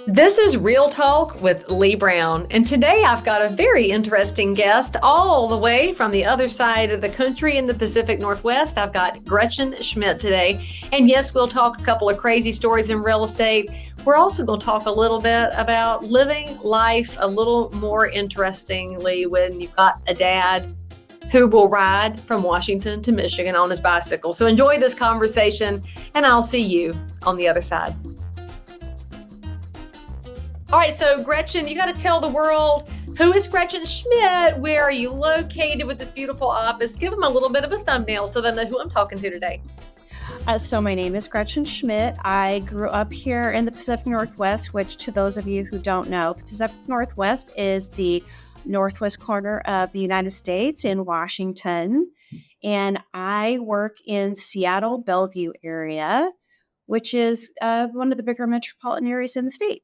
This is Real Talk with Leigh Brown, and today I've got a very interesting guest all the way from the other side of the country in the Pacific Northwest. I've got Gretchen Schmidt today, and yes, we'll talk a couple of crazy stories in real estate. We're also going to talk a little bit about living life a little more interestingly when you've got a dad who will ride from Washington to Michigan on his bicycle. So enjoy this conversation, and I'll see you on the other side. All right, so Gretchen, you got to tell the world, who is Gretchen Schmidt? Where are you located with this beautiful office? Give them a little bit of a thumbnail so they know who I'm talking to today. So my name is Gretchen Schmidt. I grew up here in the Pacific Northwest, which to those of you who don't know, the Pacific Northwest is the northwest corner of the United States in Washington. And I work in Seattle, Bellevue area, which is one of the bigger metropolitan areas in the state.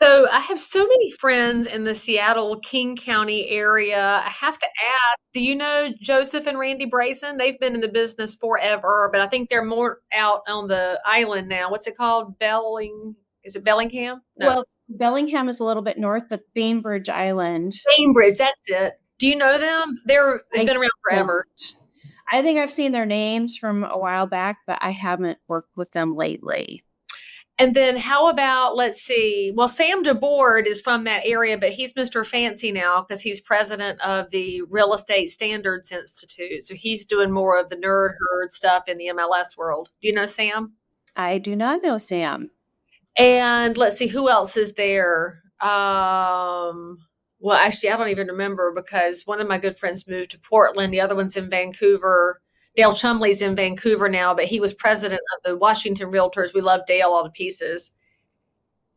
So I have so many friends in the Seattle, King County area. I have to ask, do you know Joseph and Randy Brayson? They've been in the business forever, but I think they're more out on the island now. What's it called? Is it Bellingham? No. Well, Bellingham is a little bit north, but Bainbridge Island. Bainbridge, that's it. Do you know them? They've been around forever. I think I've seen their names from a while back, but I haven't worked with them lately. And then how about, let's see, well, Sam DeBoard is from that area, but he's Mr. Fancy now because he's president of the Real Estate Standards Institute. So he's doing more of the nerd herd stuff in the MLS world. Do you know Sam? I do not know Sam. And let's see, who else is there? Well, actually, I don't even remember because one of my good friends moved to Portland. The other one's in Vancouver. Dale Chumley's in Vancouver now, but he was president of the Washington Realtors. We love Dale all to pieces.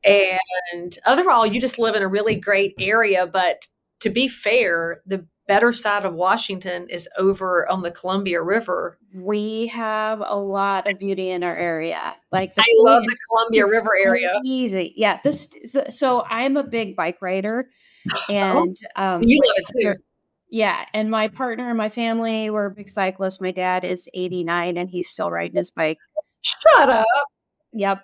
And overall, you just live in a really great area. But to be fair, the better side of Washington is over on the Columbia River. We have a lot of beauty in our area. I love the Columbia River area. Easy. Yeah. So I'm a big bike rider. And you love it too. Yeah. And my partner and my family were big cyclists. My dad is 89 and he's still riding his bike. Shut up. Yep.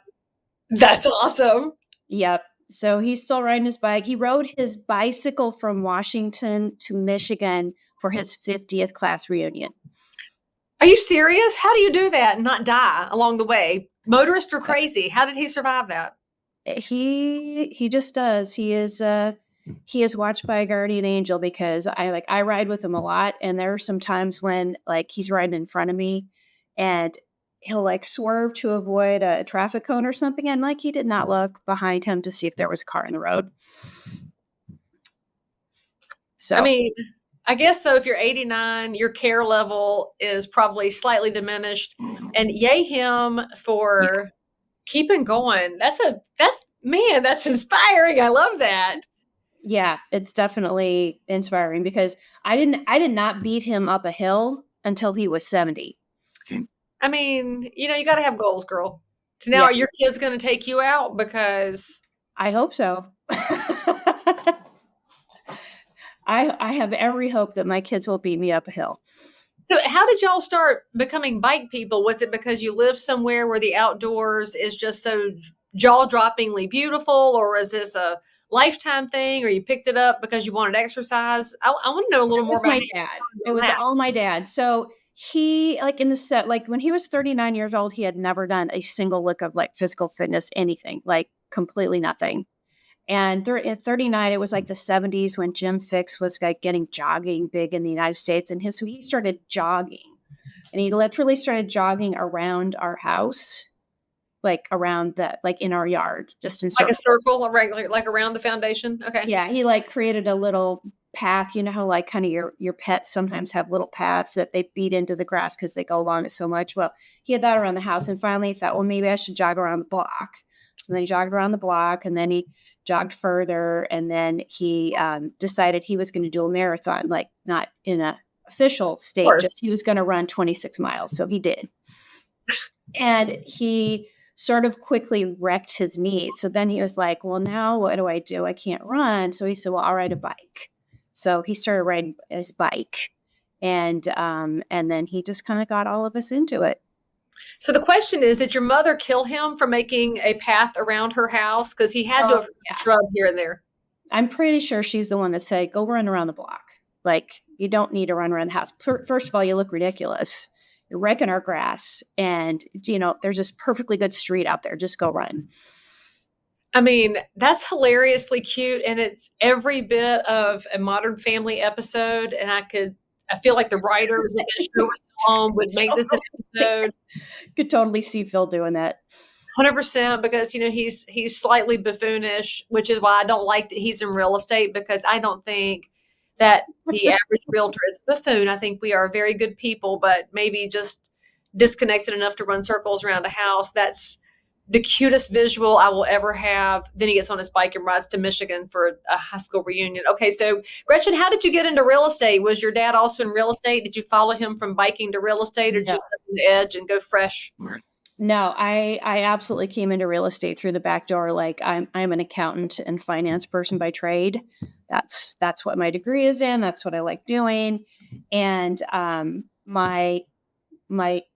That's awesome. Yep. So he's still riding his bike. He rode his bicycle from Washington to Michigan for his 50th class reunion. Are you serious? How do you do that and not die along the way? Motorists are crazy. How did he survive that? He just does. He is watched by a guardian angel because I ride with him a lot. And there are some times when he's riding in front of me and he'll swerve to avoid a traffic cone or something. And he did not look behind him to see if there was a car in the road. So, I mean, I guess though, if you're 89, your care level is probably slightly diminished, and yay him for keeping going. That's inspiring. I love that. Yeah, it's definitely inspiring because I did not beat him up a hill until he was 70. I mean, you got to have goals, girl. So now are your kids going to take you out? Because I hope so. I have every hope that my kids will beat me up a hill. So how did y'all start becoming bike people? Was it because you live somewhere where the outdoors is just so jaw-droppingly beautiful, or is this a lifetime thing, or you picked it up because you wanted exercise? I want to know a little more about my dad. It was all my dad. So he, in the set, when he was 39 years old, he had never done a single lick of physical fitness, anything, completely nothing. And at 39, it was the 70s when Jim Fixx was getting jogging big in the United States. And so he started jogging, and he literally started jogging around our house. Around that, in our yard, just in circles. A circle, around the foundation. Okay. Yeah, he created a little path. You know how kind of your pets sometimes have little paths that they beat into the grass because they go along it so much. Well, he had that around the house, and finally he thought, well, maybe I should jog around the block. So then he jogged around the block, and then he jogged further, and then he decided he was going to do a marathon, not in a official state, just he was going to run 26 miles. So he did, and he sort of quickly wrecked his knee. So then he was like, well, now what do? I can't run. So he said, well, I'll ride a bike. So he started riding his bike, and then he just kind of got all of us into it. So the question is, did your mother kill him for making a path around her house? Because he had to Oh, have yeah. shrub here and there. I'm pretty sure she's the one that said, go run around the block. Like, you don't need to run around the house. First of all, you look ridiculous. You're wrecking our grass. And, there's this perfectly good street out there. Just go run. I mean, that's hilariously cute, and it's every bit of a Modern Family episode. And I feel like the writers of that show are still home would make this an episode. Could totally see Phil doing that. 100%, because he's slightly buffoonish, which is why I don't like that he's in real estate, because I don't think that the average realtor is a buffoon. I think we are very good people, but maybe just disconnected enough to run circles around a house. That's the cutest visual I will ever have. Then he gets on his bike and rides to Michigan for a high school reunion. Okay, so Gretchen, how did you get into real estate? Was your dad also in real estate? Did you follow him from biking to real estate, or did you live on the edge and go fresh? No, I absolutely came into real estate through the back door. Like, I'm an accountant and finance person by trade. That's what my degree is in. That's what I like doing. And my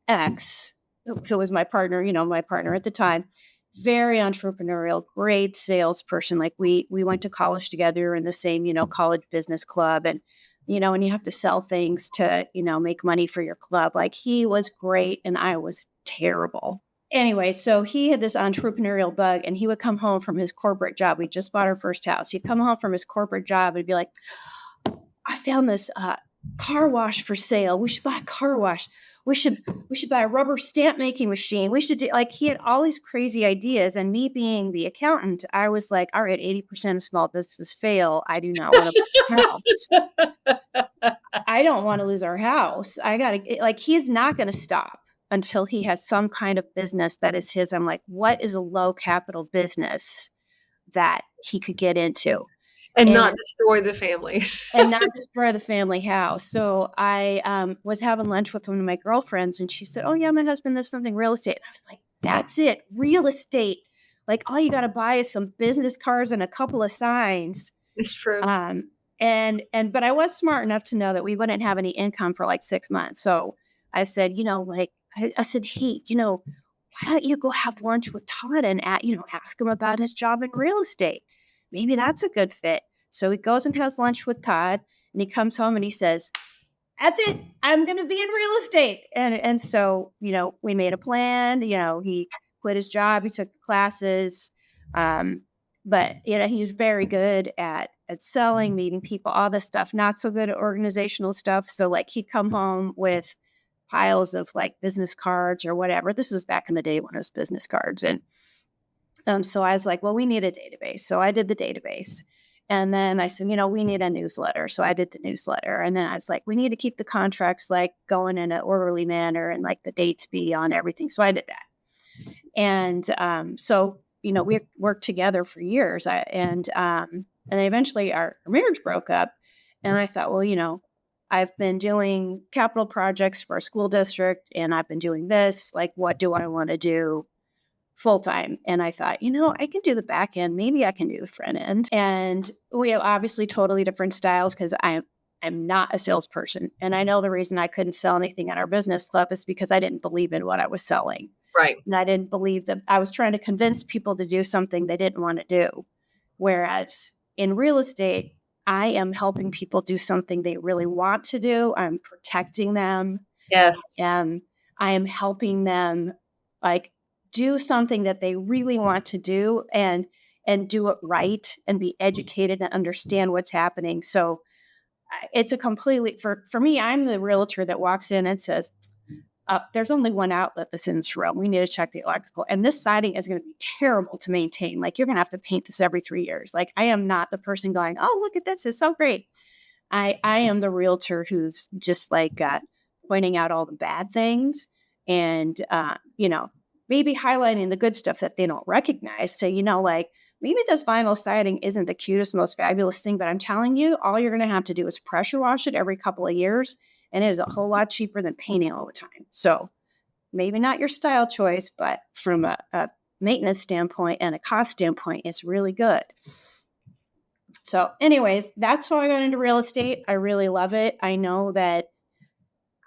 ex, who was my partner, my partner at the time, very entrepreneurial, great salesperson. Like, we went to college together in the same, college business club, and and you have to sell things to, make money for your club. Like, he was great and I was terrible. Anyway, so he had this entrepreneurial bug, and he would come home from his corporate job. We just bought our first house. He'd come home from his corporate job and be like, I found this car wash for sale. We should buy a car wash. We should buy a rubber stamp making machine. We should do, like, he had all these crazy ideas. And me being the accountant, I was like, all right, 80% of small businesses fail. I do not want to buy a house. I don't want to lose our house. He's not going to stop until he has some kind of business that is his. I'm like, what is a low capital business that he could get into? And not destroy the family. And not destroy the family house. So I was having lunch with one of my girlfriends, and she said, oh, yeah, my husband does something real estate. And I was like, that's it, real estate. Like, all you got to buy is some business cards and a couple of signs. It's true. But I was smart enough to know that we wouldn't have any income for like 6 months. So I said, I said, hey, why don't you go have lunch with Todd and ask him about his job in real estate? Maybe that's a good fit. So he goes and has lunch with Todd, and he comes home and he says, that's it, I'm going to be in real estate. And so, we made a plan. He quit his job. He took the classes. But, he's very good at selling, meeting people, all this stuff, not so good at organizational stuff. So, like, he'd come home with piles of like business cards or whatever. This was back in the day when it was business cards. And so I was like, well, we need a database. So I did the database. And then I said, we need a newsletter. So I did the newsletter. And then I was like, we need to keep the contracts like going in an orderly manner and like the dates be on everything. So I did that. And so, we worked together for years. And then eventually our marriage broke up. And I thought, well, I've been doing capital projects for a school district, and I've been doing this. Like, what do I want to do full time? And I thought, I can do the back end. Maybe I can do the front end. And we have obviously totally different styles, because I'm not a salesperson. And I know the reason I couldn't sell anything at our business club is because I didn't believe in what I was selling. Right. And I didn't believe that I was trying to convince people to do something they didn't want to do. Whereas in real estate, I am helping people do something they really want to do. I'm protecting them. Yes. And I am helping them like do something that they really want to do and do it right and be educated and understand what's happening. So it's a completely, for me, I'm the realtor that walks in and says, there's only one outlet that's in this room. We need to check the electrical. And this siding is going to be terrible to maintain. Like, you're going to have to paint this every 3 years. Like, I am not the person going, oh, look at this, it's so great. I am the realtor who's just like pointing out all the bad things and, maybe highlighting the good stuff that they don't recognize. So, like, maybe this vinyl siding isn't the cutest, most fabulous thing, but I'm telling you, all you're going to have to do is pressure wash it every couple of years. And it is a whole lot cheaper than painting all the time. So maybe not your style choice, but from a maintenance standpoint and a cost standpoint, it's really good. So anyways, that's how I got into real estate. I really love it. I know that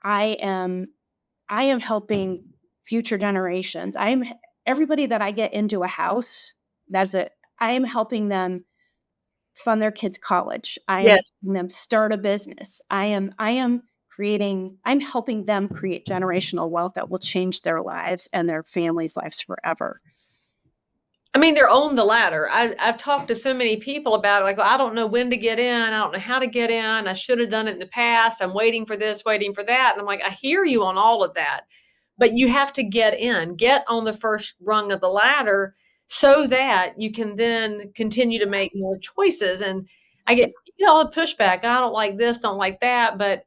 I am helping future generations. Everybody that I get into a house, I am helping them fund their kids' college. I am Yes. helping them start a business. I'm helping them create generational wealth that will change their lives and their families' lives forever. I mean, they're on the ladder. I've talked to so many people about it. Like, well, I don't know when to get in. I don't know how to get in. I should have done it in the past. I'm waiting for this, waiting for that. And I'm like, I hear you on all of that, but you have to get in, get on the first rung of the ladder so that you can then continue to make more choices. And I get, all the pushback. I don't like this, don't like that, but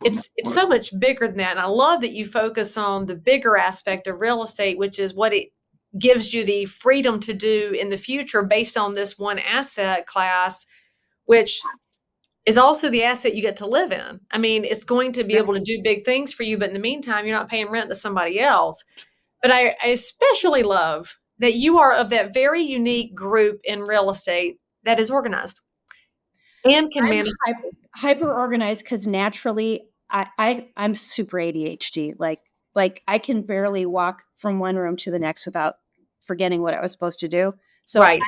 it's so much bigger than that. And I love that you focus on the bigger aspect of real estate, which is what it gives you the freedom to do in the future based on this one asset class, which is also the asset you get to live in. I mean, it's going to be able to do big things for you, but in the meantime, you're not paying rent to somebody else. But I especially love that you are of that very unique group in real estate that is organized and can manage. Hyper organized because naturally I'm super ADHD. Like I can barely walk from one room to the next without forgetting what I was supposed to do. So Right.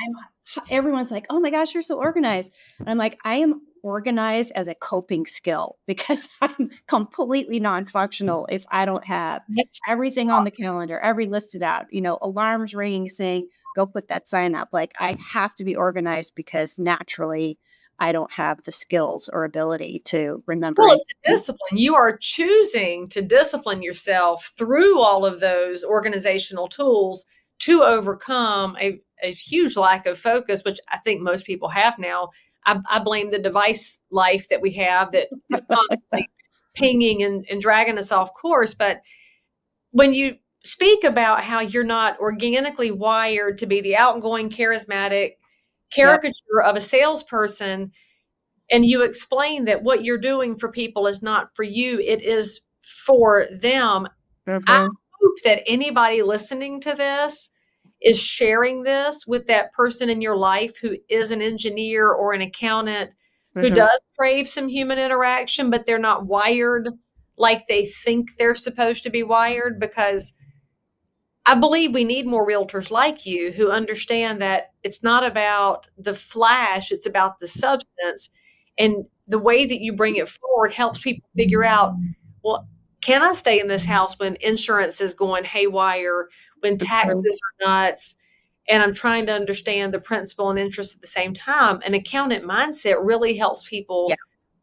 Everyone's like, oh my gosh, you're so organized. And I'm like, I am organized as a coping skill because I'm completely non-functional if I don't have everything on the calendar, every listed out, alarms ringing saying, go put that sign up. Like I have to be organized because naturally I don't have the skills or ability to remember. Well, it's a discipline. You are choosing to discipline yourself through all of those organizational tools to overcome a huge lack of focus, which I think most people have now. I blame the device life that we have that is constantly pinging and dragging us off course. But when you speak about how you're not organically wired to be the outgoing, charismatic caricature of a salesperson, and you explain that what you're doing for people is not for you, it is for them. I hope that anybody listening to this is sharing this with that person in your life who is an engineer or an accountant who does crave some human interaction, but they're not wired like they think they're supposed to be wired, because I believe we need more realtors like you who understand that it's not about the flash, it's about the substance. And the way that you bring it forward helps people figure out, well, can I stay in this house when insurance is going haywire, when taxes are nuts, and I'm trying to understand the principal and interest at the same time? An accountant mindset really helps people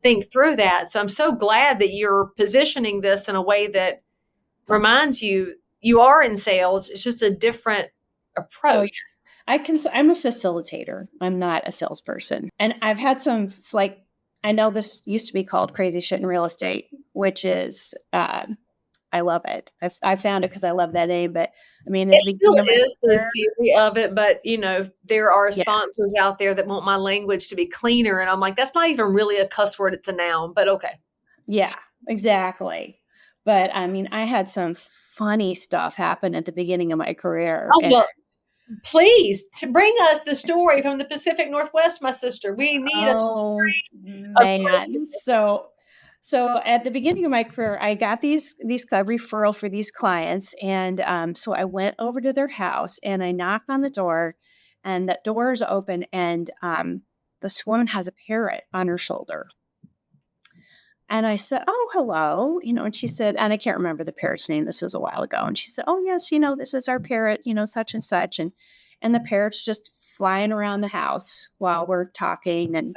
think through that. So I'm so glad that you're positioning this in a way that reminds you are in sales. It's just a different approach. I'm a facilitator. I'm not a salesperson. And I've had some, I know this used to be called crazy shit in real estate, which is, I love it. I found it because I love that name, but I mean, it still is the theory of it, but there are sponsors out there that want my language to be cleaner. And I'm like, that's not even really a cuss word. It's a noun, but okay. Yeah, exactly. But I mean, I had some funny stuff happen at the beginning of my career. Oh, well, please, to bring us the story from the Pacific Northwest, my sister. We need a story. Man. So at the beginning of my career, I got these referral for these clients. And so I went over to their house and I knock on the door, and the door is open, and this woman has a parrot on her shoulder. And I said, oh, hello, and she said, and I can't remember the parrot's name. This was a while ago. And she said, oh, yes, this is our parrot, such and such. And the parrot's just flying around the house while we're talking,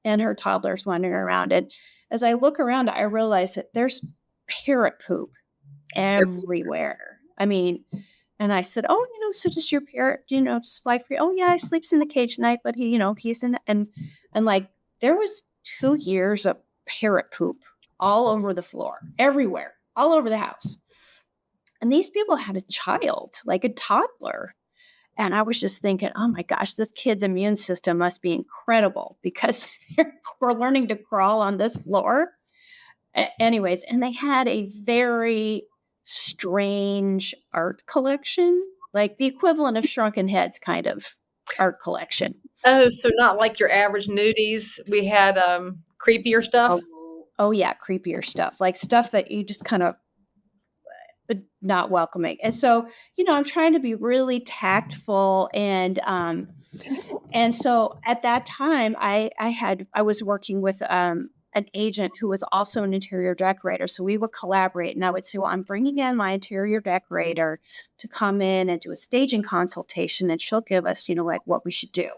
and her toddler's wandering around. And as I look around, I realize that there's parrot poop everywhere. I mean, and I said, oh, so does your parrot, just fly free? Oh, yeah, he sleeps in the cage tonight, but he's in, and like, there was 2 years of parrot poop all over the floor, everywhere, all over the house. And these people had a child, like a toddler. And I was just thinking, oh my gosh, this kid's immune system must be incredible because we're learning to crawl on this floor. Anyways, and they had a very strange art collection, like the equivalent of Shrunken Heads kind of art collection. Oh, so not like your average nudies. We had creepier stuff. Oh yeah, creepier stuff, like stuff that you just kind of not welcoming. And so, I'm trying to be really tactful and so at that time I was working with an agent who was also an interior decorator. So we would collaborate and I would say, well, I'm bringing in my interior decorator to come in and do a staging consultation and she'll give us, like what we should do.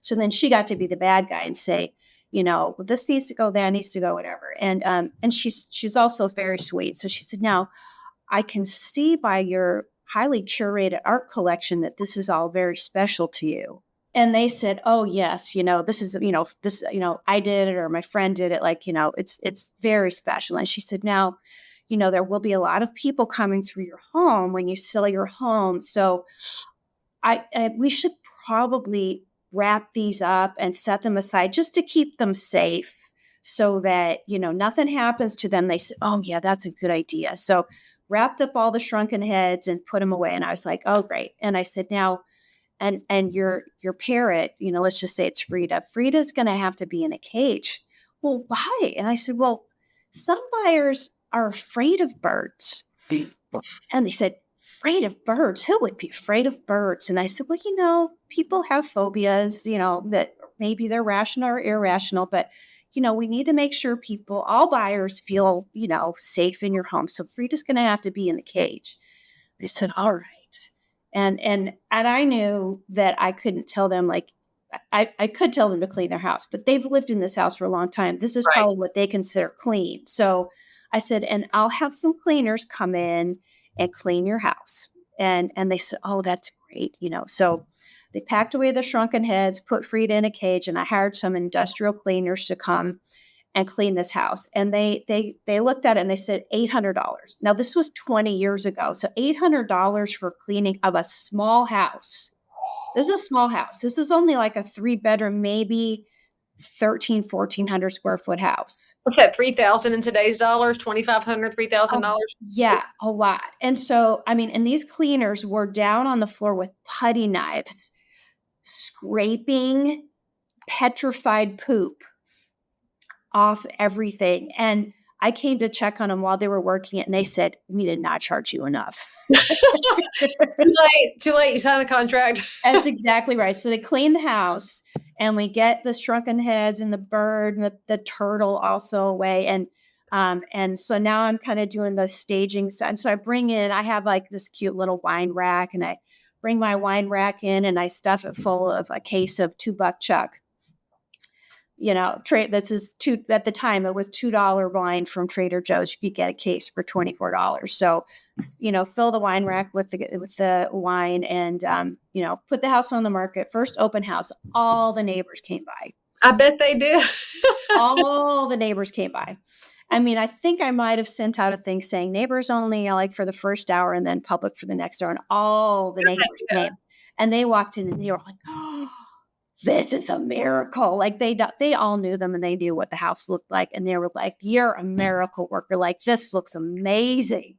So then she got to be the bad guy and say, well, this needs to go, that needs to go, whatever. And she's also very sweet. So she said, now I can see by your highly curated art collection that this is all very special to you. And they said, oh, yes, this is, this, I did it or my friend did it. Like, it's very special. And she said, now, there will be a lot of people coming through your home when you sell your home. So we should probably wrap these up and set them aside just to keep them safe so that, nothing happens to them. They said, oh, yeah, that's a good idea. So wrapped up all the shrunken heads and put them away. And I was like, oh, great. And I said, now, and your parrot, let's just say it's Frida. Frida's going to have to be in a cage. Well, why? And I said, well, some buyers are afraid of birds. And they said, afraid of birds? Who would be afraid of birds? And I said, well, people have phobias, that maybe they're rational or irrational, but we need to make sure all buyers feel, safe in your home. So Frida's going to have to be in the cage. They said, all right. And I knew that I couldn't tell them, like, I could tell them to clean their house, but they've lived in this house for a long time. This is Right. probably what they consider clean. So I said, and I'll have some cleaners come in and clean your house. And they said, oh, that's great. So they packed away the shrunken heads, put Frida in a cage, and I hired some industrial cleaners to come and clean this house. And they looked at it and they said $800. Now this was 20 years ago. So $800 for cleaning of a small house. This is a small house. This is only like a 3-bedroom, maybe 1,400 square foot house. What's that? 3,000 in today's dollars? $2,500, $3,000? Yeah, a lot. And so, and these cleaners were down on the floor with putty knives, scraping petrified poop off everything. And I came to check on them while they were working it, and they said, we did not charge you enough. Too late. You signed the contract. That's exactly right. So they clean the house, and we get the shrunken heads and the bird and the turtle also away. And so now I'm kind of doing the staging stuff. And so I have like this cute little wine rack, and I bring my wine rack in and I stuff it full of a case of $2 Chuck. This is at the time it was $2 wine from Trader Joe's. You could get a case for $24. So, fill the wine rack with the wine and, put the house on the market. First open house, all the neighbors came by. I bet they did. All the neighbors came by. I think I might have sent out a thing saying neighbors only, like for the first hour and then public for the next hour. And all the neighbors came and they walked in and they were like, oh, this is a miracle. Like they all knew them and they knew what the house looked like. And they were like, you're a miracle worker. Like, this looks amazing.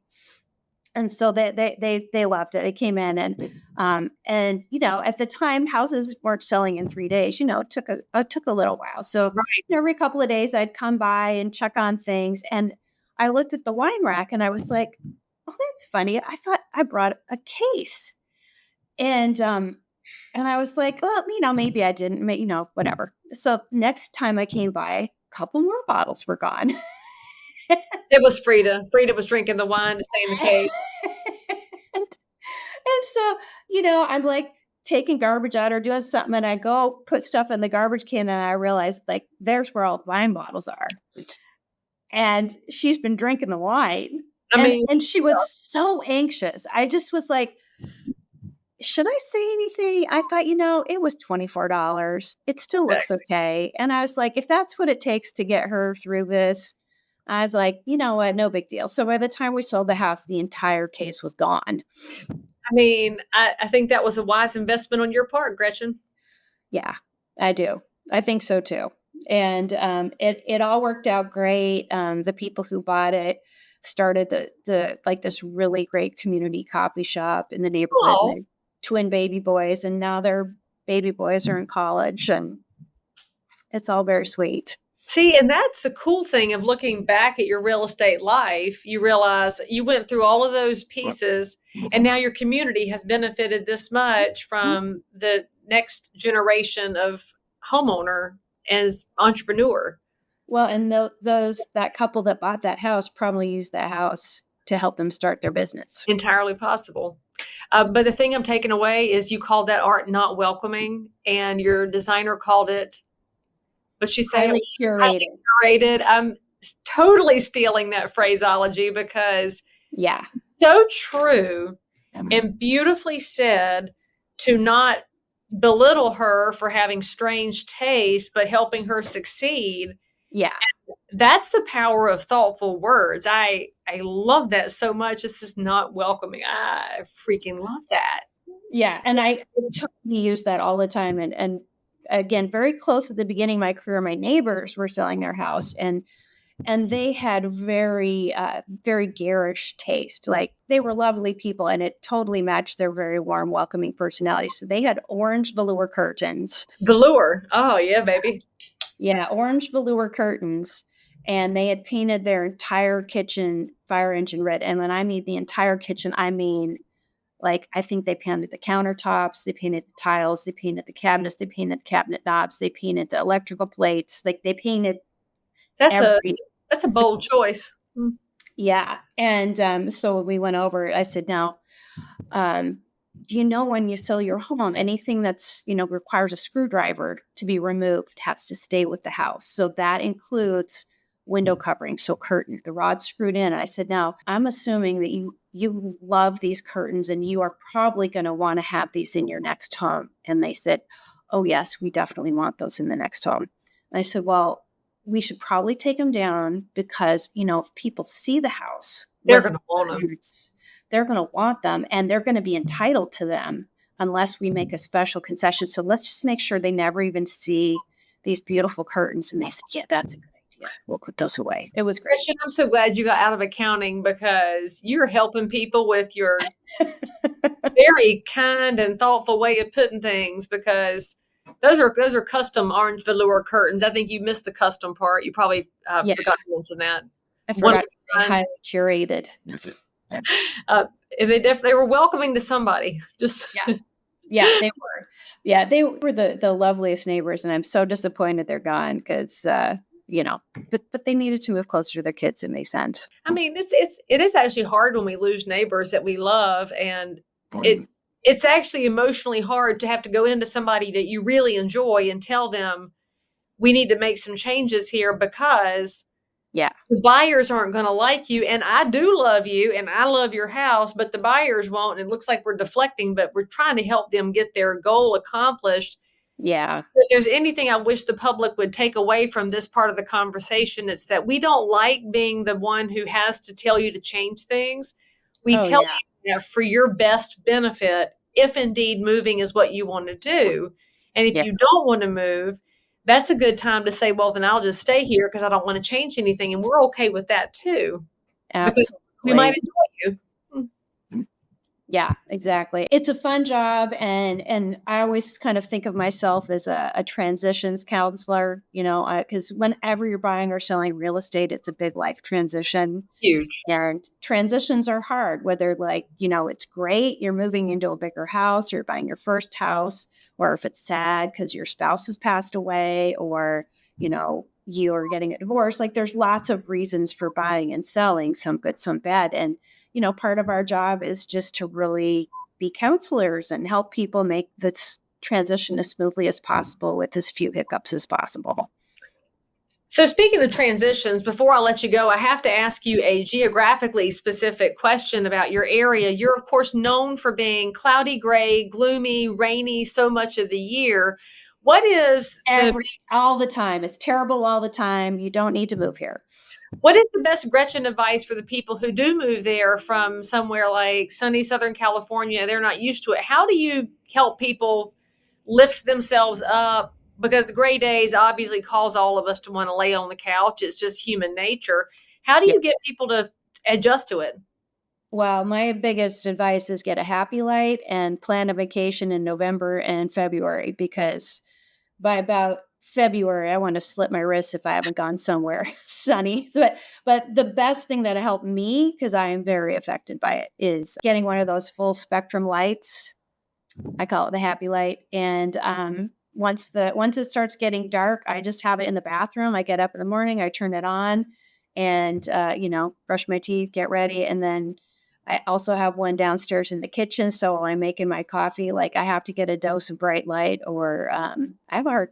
And so they loved it. They came in and at the time houses weren't selling in 3 days. It took a little while. So Right. every couple of days I'd come by and check on things. And I looked at the wine rack and I was like, oh, that's funny. I thought I brought a case. And I was like, well, maybe I didn't, whatever. So next time I came by, a couple more bottles were gone. It was Frida. Frida was drinking the wine to stay in the cage. and so, I'm like taking garbage out or doing something, and I go put stuff in the garbage can, and I realized, like, there's where all the wine bottles are. And she's been drinking the wine. And she was so anxious. I just was like, should I say anything? I thought, it was $24. It still looks okay. And I was like, if that's what it takes to get her through this, I was like, you know what? No big deal. So by the time we sold the house, the entire case was gone. I think that was a wise investment on your part, Gretchen. Yeah, I do. I think so too. And it all worked out great. The people who bought it started the this really great community coffee shop in the neighborhood. Oh. Twin baby boys, and now their baby boys are in college, and it's all very sweet. See, and that's the cool thing of looking back at your real estate life. You realize you went through all of those pieces, and now your community has benefited this much from the next generation of homeowner as entrepreneur. Well, and that couple that bought that house probably used that house to help them start their business. Entirely possible. But the thing I'm taking away is you called that art not welcoming, and your designer called it, what'd she say? Highly Highly curated. curated. I'm totally stealing that phraseology because Yeah. so true and beautifully said, to not belittle her for having strange taste, but helping her succeed. Yeah. That's the power of thoughtful words. I love that so much. This is not welcoming. I freaking love that. Yeah. And I totally use that all the time. And again, very close at the beginning of my career, my neighbors were selling their house and they had very garish taste. Like they were lovely people and it totally matched their very warm, welcoming personality. So they had orange velour curtains. Velour. Oh yeah, baby. Yeah, orange velour curtains. And they had painted their entire kitchen fire engine red. And when I mean the entire kitchen, I mean, like, I think they painted the countertops, they painted the tiles, they painted the cabinets, they painted the cabinet knobs, they painted the electrical plates. Like, they painted That's a every. that's a bold choice. Yeah. And so we went over. I said, now, do you know when you sell your home, anything that's, requires a screwdriver to be removed has to stay with the house. So that includes window covering, so curtain, the rod screwed in. And I said, now I'm assuming that you love these curtains and you are probably going to want to have these in your next home. And they said, oh yes, we definitely want those in the next home. And I said, well, we should probably take them down because, if people see the house, They're going to want them. they're going to want them and they're going to be entitled to them unless we make a special concession. So let's just make sure they never even see these beautiful curtains. And they said, yeah, that's a good idea. We'll put those away. It was great. Gretchen, I'm so glad you got out of accounting because you're helping people with your very kind and thoughtful way of putting things, because those are custom orange velour curtains. I think you missed the custom part. You probably Yeah. forgot to mention that. I forgot to say highly curated. They were welcoming to somebody. Just Yeah, they were. Yeah, they were the loveliest neighbors, and I'm so disappointed they're gone because but they needed to move closer to their kids, and they sent. I mean, it is actually hard when we lose neighbors that we love, and it's actually emotionally hard to have to go into somebody that you really enjoy and tell them we need to make some changes here because the buyers aren't going to like you. And I do love you and I love your house, but the buyers won't. And it looks like we're deflecting, but we're trying to help them get their goal accomplished. Yeah. If there's anything I wish the public would take away from this part of the conversation, it's that we don't like being the one who has to tell you to change things. We tell you that for your best benefit, if indeed moving is what you want to do. And if you don't want to move, that's a good time to say, well, then I'll just stay here because I don't want to change anything. And we're okay with that too. Absolutely. Because we might enjoy you. Yeah, exactly. It's a fun job. And I always kind of think of myself as a transitions counselor, because whenever you're buying or selling real estate, it's a big life transition. Huge. And transitions are hard, whether it's great, you're moving into a bigger house, you're buying your first house, or if it's sad because your spouse has passed away, or, you're getting a divorce. Like there's lots of reasons for buying and selling, some good, some bad. And part of our job is just to really be counselors and help people make this transition as smoothly as possible with as few hiccups as possible. So speaking of transitions, before I let you go, I have to ask you a geographically specific question about your area. You're, of course, known for being cloudy, gray, gloomy, rainy so much of the year. What is all the time? It's terrible all the time. You don't need to move here. What is the best Gretchen advice for the people who do move there from somewhere like sunny Southern California? They're not used to it. How do you help people lift themselves up? Because the gray days obviously cause all of us to want to lay on the couch. It's just human nature. How do you get people to adjust to it? Well, my biggest advice is get a happy light and plan a vacation in November and February, because by about February, I want to slip my wrist if I haven't gone somewhere sunny. But the best thing that helped me, because I am very affected by it, is getting one of those full spectrum lights. I call it the happy light. And once it starts getting dark, I just have it in the bathroom. I get up in the morning, I turn it on, and brush my teeth, get ready, and then I also have one downstairs in the kitchen. So while I'm making my coffee, like I have to get a dose of bright light, or I have a hard